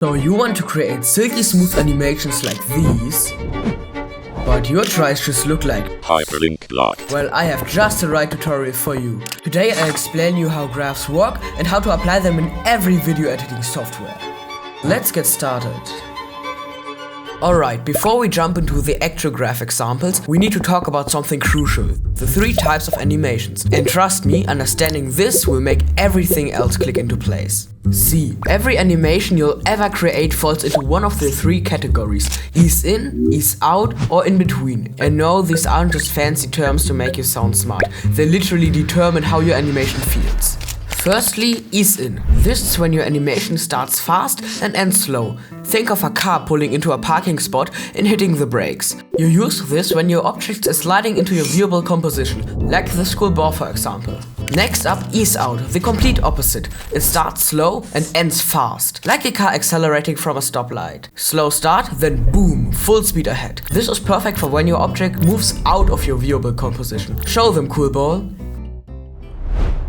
So you want to create silky smooth animations like these, but your tries just look like hyperlink lock. Well, I have just the right tutorial for you. Today I'll explain you how graphs work and how to apply them in every video editing software. Let's get started. Alright, before we jump into the actual graph examples, we need to talk about something crucial. The 3 types of animations. And trust me, understanding this will make everything else click into place. See, every animation you'll ever create falls into one of the 3 categories: ease in, ease out, or in between. And no, these aren't just fancy terms to make you sound smart. They literally determine how your animation feels. Firstly, ease in. This is when your animation starts fast and ends slow. Think of a car pulling into a parking spot and hitting the brakes. You use this when your object is sliding into your viewable composition, like the school ball for example. Next up, ease out, the complete opposite. It starts slow and ends fast, like a car accelerating from a stoplight. Slow start, then boom, full speed ahead. This is perfect for when your object moves out of your viewable composition. Show them, cool ball.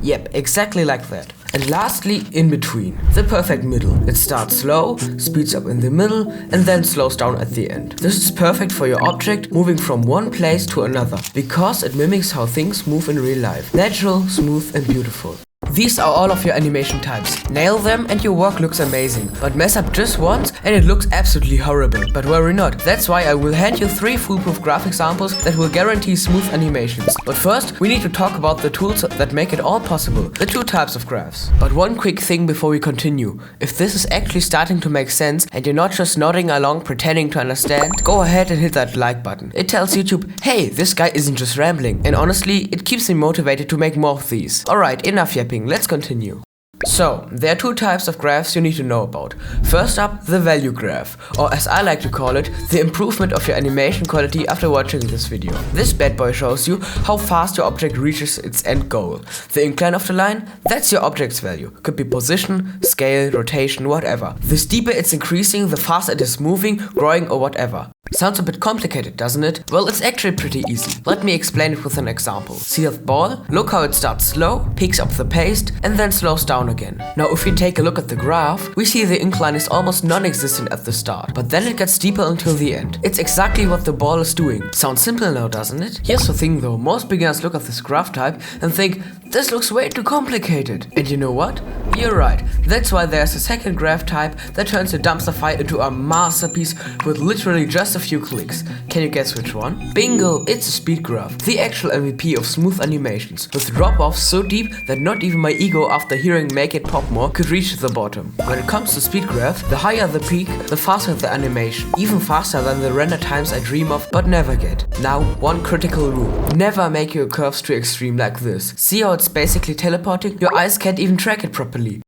Yep, exactly like that. And lastly, in between, the perfect middle. It starts slow, speeds up in the middle, and then slows down at the end. This is perfect for your object moving from one place to another, because it mimics how things move in real life. Natural, smooth, and beautiful. These are all of your animation types. Nail them and your work looks amazing, but mess up just once and it looks absolutely horrible. But worry not, that's why I will hand you 3 foolproof graph examples that will guarantee smooth animations. But first, we need to talk about the tools that make it all possible, the 2 types of graphs. But one quick thing before we continue. If this is actually starting to make sense and you're not just nodding along pretending to understand, go ahead and hit that like button. It tells YouTube, hey, this guy isn't just rambling. And honestly, it keeps me motivated to make more of these. Alright, enough yapping. Let's continue. So, there are 2 types of graphs you need to know about. First up, the value graph, or as I like to call it, the improvement of your animation quality after watching this video. This bad boy shows you how fast your object reaches its end goal. The incline of the line, that's your object's value. Could be position, scale, rotation, whatever. The steeper it's increasing, the faster it is moving, growing, or whatever. Sounds a bit complicated, doesn't it? Well, it's actually pretty easy. Let me explain it with an example. See that ball? Look how it starts slow, picks up the pace, and then slows down again. Now, if we take a look at the graph, we see the incline is almost non-existent at the start, but then it gets steeper until the end. It's exactly what the ball is doing. Sounds simple now, doesn't it? Here's the thing though, most beginners look at this graph type and think, this looks way too complicated. And you know what? You're right. That's why there's a second graph type that turns your dumpster fire into a masterpiece with literally just a few clicks. Can you guess which one? Bingo! It's a speed graph, the actual MVP of smooth animations, with drop-offs so deep that not even my ego after hearing Make It Pop More could reach the bottom. When it comes to speed graph, the higher the peak, the faster the animation. Even faster than the render times I dream of but never get. Now, one critical rule. Never make your curves too extreme like this. See how it's basically teleporting? Your eyes can't even track it properly.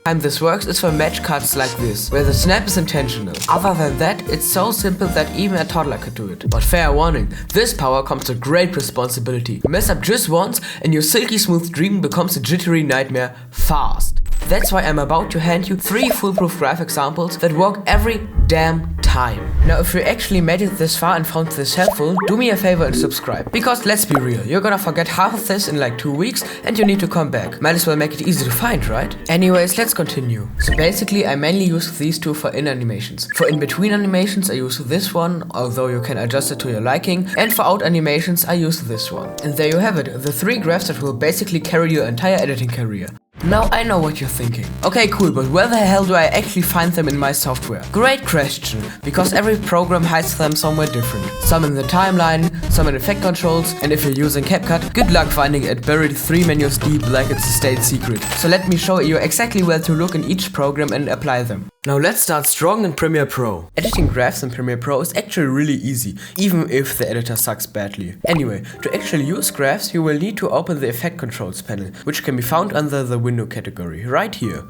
Time this works is for match cuts like this, where the snap is intentional. Other than that, it's so simple that even a toddler could do it. But fair warning, this power comes with great responsibility. Mess up just once and your silky smooth dream becomes a jittery nightmare fast. That's why I'm about to hand you 3 foolproof graph examples that work every damn time. Now, if you actually made it this far and found this helpful, do me a favor and subscribe. Because let's be real, you're gonna forget half of this in like 2 weeks and you need to come back. Might as well make it easy to find, right? Anyways, let's continue. So basically, I mainly use these 2 for in animations. For in-between animations, I use this one, although you can adjust it to your liking. And for out animations, I use this one. And there you have it, the 3 graphs that will basically carry your entire editing career. Now I know what you're thinking. Okay, cool, but where the hell do I actually find them in my software? Great question, because every program hides them somewhere different. Some in the timeline, some in effect controls, and if you're using Capcut, good luck finding it buried 3 menus deep like it's a state secret. So let me show you exactly where to look in each program and apply them. Now let's start strong in Premiere Pro. Editing graphs in Premiere Pro is actually really easy, even if the editor sucks badly. Anyway, to actually use graphs, you will need to open the Effect Controls panel, which can be found under the Window category, right here.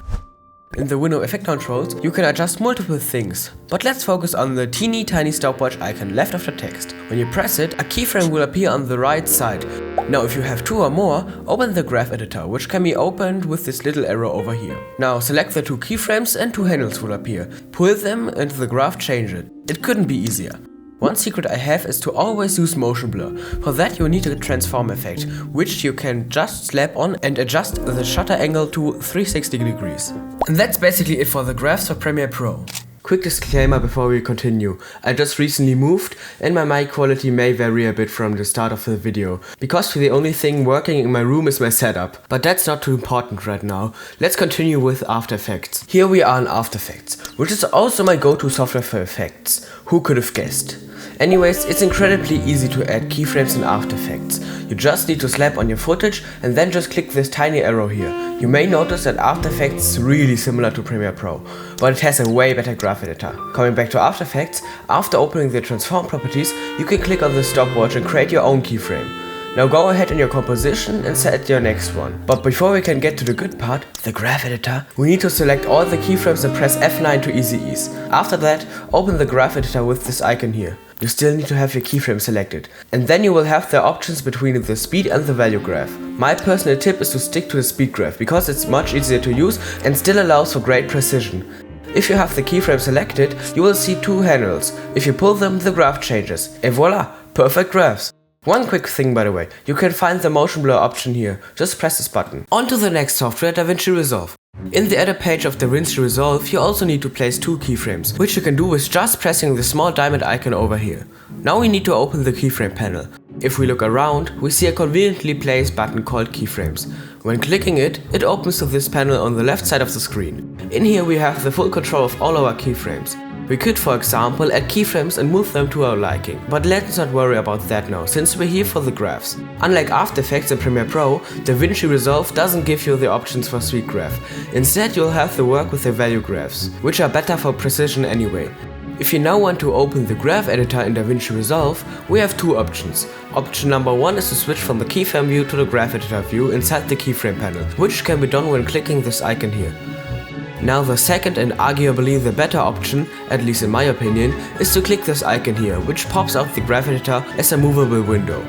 In the window Effect Controls, you can adjust multiple things, but let's focus on the teeny tiny stopwatch icon left of the text. When you press it, a keyframe will appear on the right side. Now if you have 2 or more, open the graph editor, which can be opened with this little arrow over here. Now select the 2 keyframes and 2 handles will appear. Pull them and the graph change it. It couldn't be easier. One secret I have is to always use motion blur. For that you need a transform effect, which you can just slap on and adjust the shutter angle to 360 degrees. And that's basically it for the graphs for Premiere Pro. Quick disclaimer before we continue. I just recently moved and my mic quality may vary a bit from the start of the video, because the only thing working in my room is my setup. But that's not too important right now. Let's continue with After Effects. Here we are in After Effects, which is also my go-to software for effects. Who could have guessed? Anyways, it's incredibly easy to add keyframes in After Effects. You just need to slap on your footage and then just click this tiny arrow here. You may notice that After Effects is really similar to Premiere Pro, but it has a way better graph editor. Coming back to After Effects, after opening the transform properties, you can click on the stopwatch and create your own keyframe. Now go ahead in your composition and set your next one. But before we can get to the good part, the graph editor, we need to select all the keyframes and press F9 to easy ease. After that, open the graph editor with this icon here. You still need to have your keyframe selected. And then you will have the options between the speed and the value graph. My personal tip is to stick to the speed graph, because it's much easier to use and still allows for great precision. If you have the keyframe selected, you will see two handles. If you pull them, the graph changes. Et voila! Perfect graphs! One quick thing by the way, you can find the motion blur option here, just press this button. On to the next software, Davinci Resolve. In the edit page of Davinci Resolve, you also need to place two keyframes, which you can do with just pressing the small diamond icon over here. Now we need to open the keyframe panel. If we look around, we see a conveniently placed button called Keyframes. When clicking it, it opens to this panel on the left side of the screen. In here we have the full control of all our keyframes. We could, for example, add keyframes and move them to our liking, but let's not worry about that now, since we're here for the graphs. Unlike After Effects and Premiere Pro, Davinci Resolve doesn't give you the options for Sweet Graph. Instead, you'll have to work with the value graphs, which are better for precision anyway. If you now want to open the graph editor in Davinci Resolve, we have two options. Option number one is to switch from the keyframe view to the graph editor view inside the keyframe panel, which can be done when clicking this icon here. Now the second and arguably the better option, at least in my opinion, is to click this icon here, which pops out the graph editor as a movable window.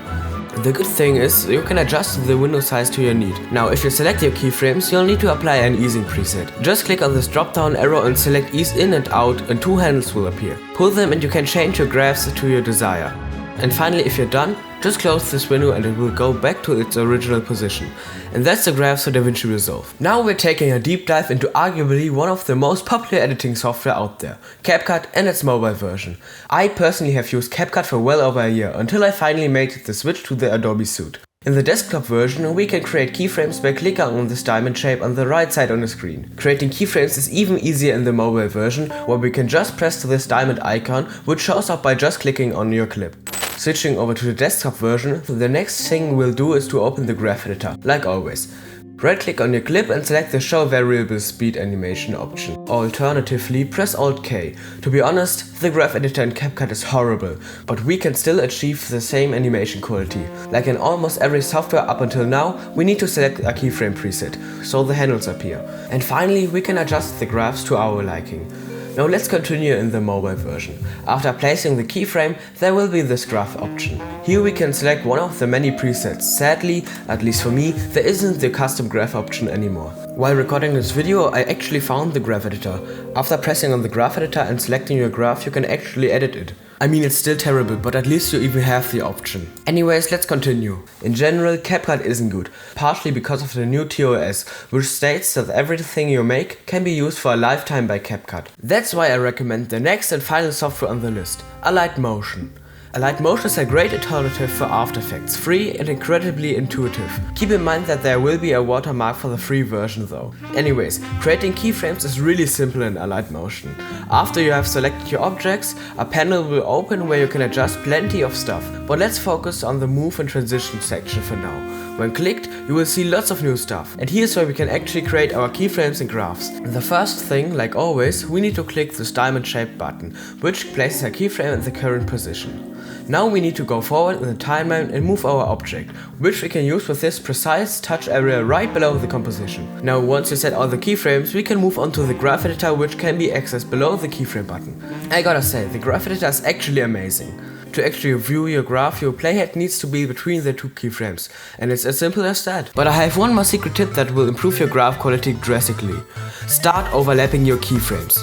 The good thing is, you can adjust the window size to your need. Now if you select your keyframes, you'll need to apply an easing preset. Just click on this drop down arrow and select ease in and out and two handles will appear. Pull them and you can change your graphs to your desire. And finally, if you're done, just close this window and it will go back to its original position. And that's the graphs for Davinci Resolve. Now we're taking a deep dive into arguably one of the most popular editing software out there, Capcut and its mobile version. I personally have used Capcut for well over a year, until I finally made the switch to the Adobe suite. In the desktop version, we can create keyframes by clicking on this diamond shape on the right side on the screen. Creating keyframes is even easier in the mobile version, where we can just press this diamond icon, which shows up by just clicking on your clip. Switching over to the desktop version, the next thing we'll do is to open the graph editor, like always. Right click on your clip and select the show variable speed animation option. Alternatively, press Alt K. To be honest, the graph editor in Capcut is horrible, but we can still achieve the same animation quality. Like in almost every software up until now, we need to select a keyframe preset, so the handles appear. And finally, we can adjust the graphs to our liking. Now let's continue in the mobile version. After placing the keyframe, there will be this graph option. Here we can select one of the many presets. Sadly, at least for me, there isn't the custom graph option anymore. While recording this video, I actually found the graph editor. After pressing on the graph editor and selecting your graph, you can actually edit it. I mean, it's still terrible, but at least you even have the option. Anyways, let's continue. In general, Capcut isn't good, partially because of the new TOS, which states that everything you make can be used for a lifetime by Capcut. That's why I recommend the next and final software on the list, Alight Motion. Alight Motion is a great alternative for After Effects, free and incredibly intuitive. Keep in mind that there will be a watermark for the free version though. Anyways, creating keyframes is really simple in Alight Motion. After you have selected your objects, a panel will open where you can adjust plenty of stuff. But let's focus on the move and transition section for now. When clicked, you will see lots of new stuff. And here's where we can actually create our keyframes and graphs. The first thing, like always, we need to click this diamond shaped button, which places a keyframe in the current position. Now we need to go forward in the timeline and move our object, which we can use with this precise touch area right below the composition. Now once you set all the keyframes, we can move on to the graph editor, which can be accessed below the keyframe button. I gotta say, the graph editor is actually amazing. To actually view your graph, your playhead needs to be between the two keyframes, and it's as simple as that. But I have one more secret tip that will improve your graph quality drastically. Start overlapping your keyframes.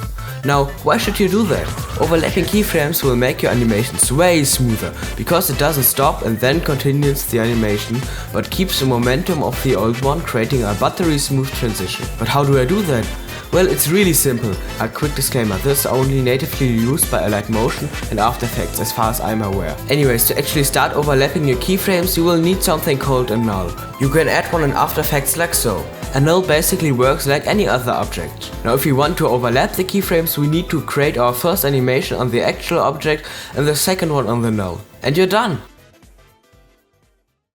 Now, why should you do that? Overlapping keyframes will make your animations way smoother, because it doesn't stop and then continues the animation, but keeps the momentum of the old one, creating a buttery smooth transition. But how do I do that? Well, it's really simple. A quick disclaimer, this is only natively used by Alight Motion and After Effects as far as I'm aware. Anyways, to actually start overlapping your keyframes, you will need something called a null. You can add one in After Effects like so. A null basically works like any other object. Now if we want to overlap the keyframes, we need to create our first animation on the actual object and the second one on the null. And you're done!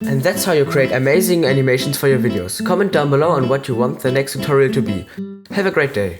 And that's how you create amazing animations for your videos. Comment down below on what you want the next tutorial to be. Have a great day!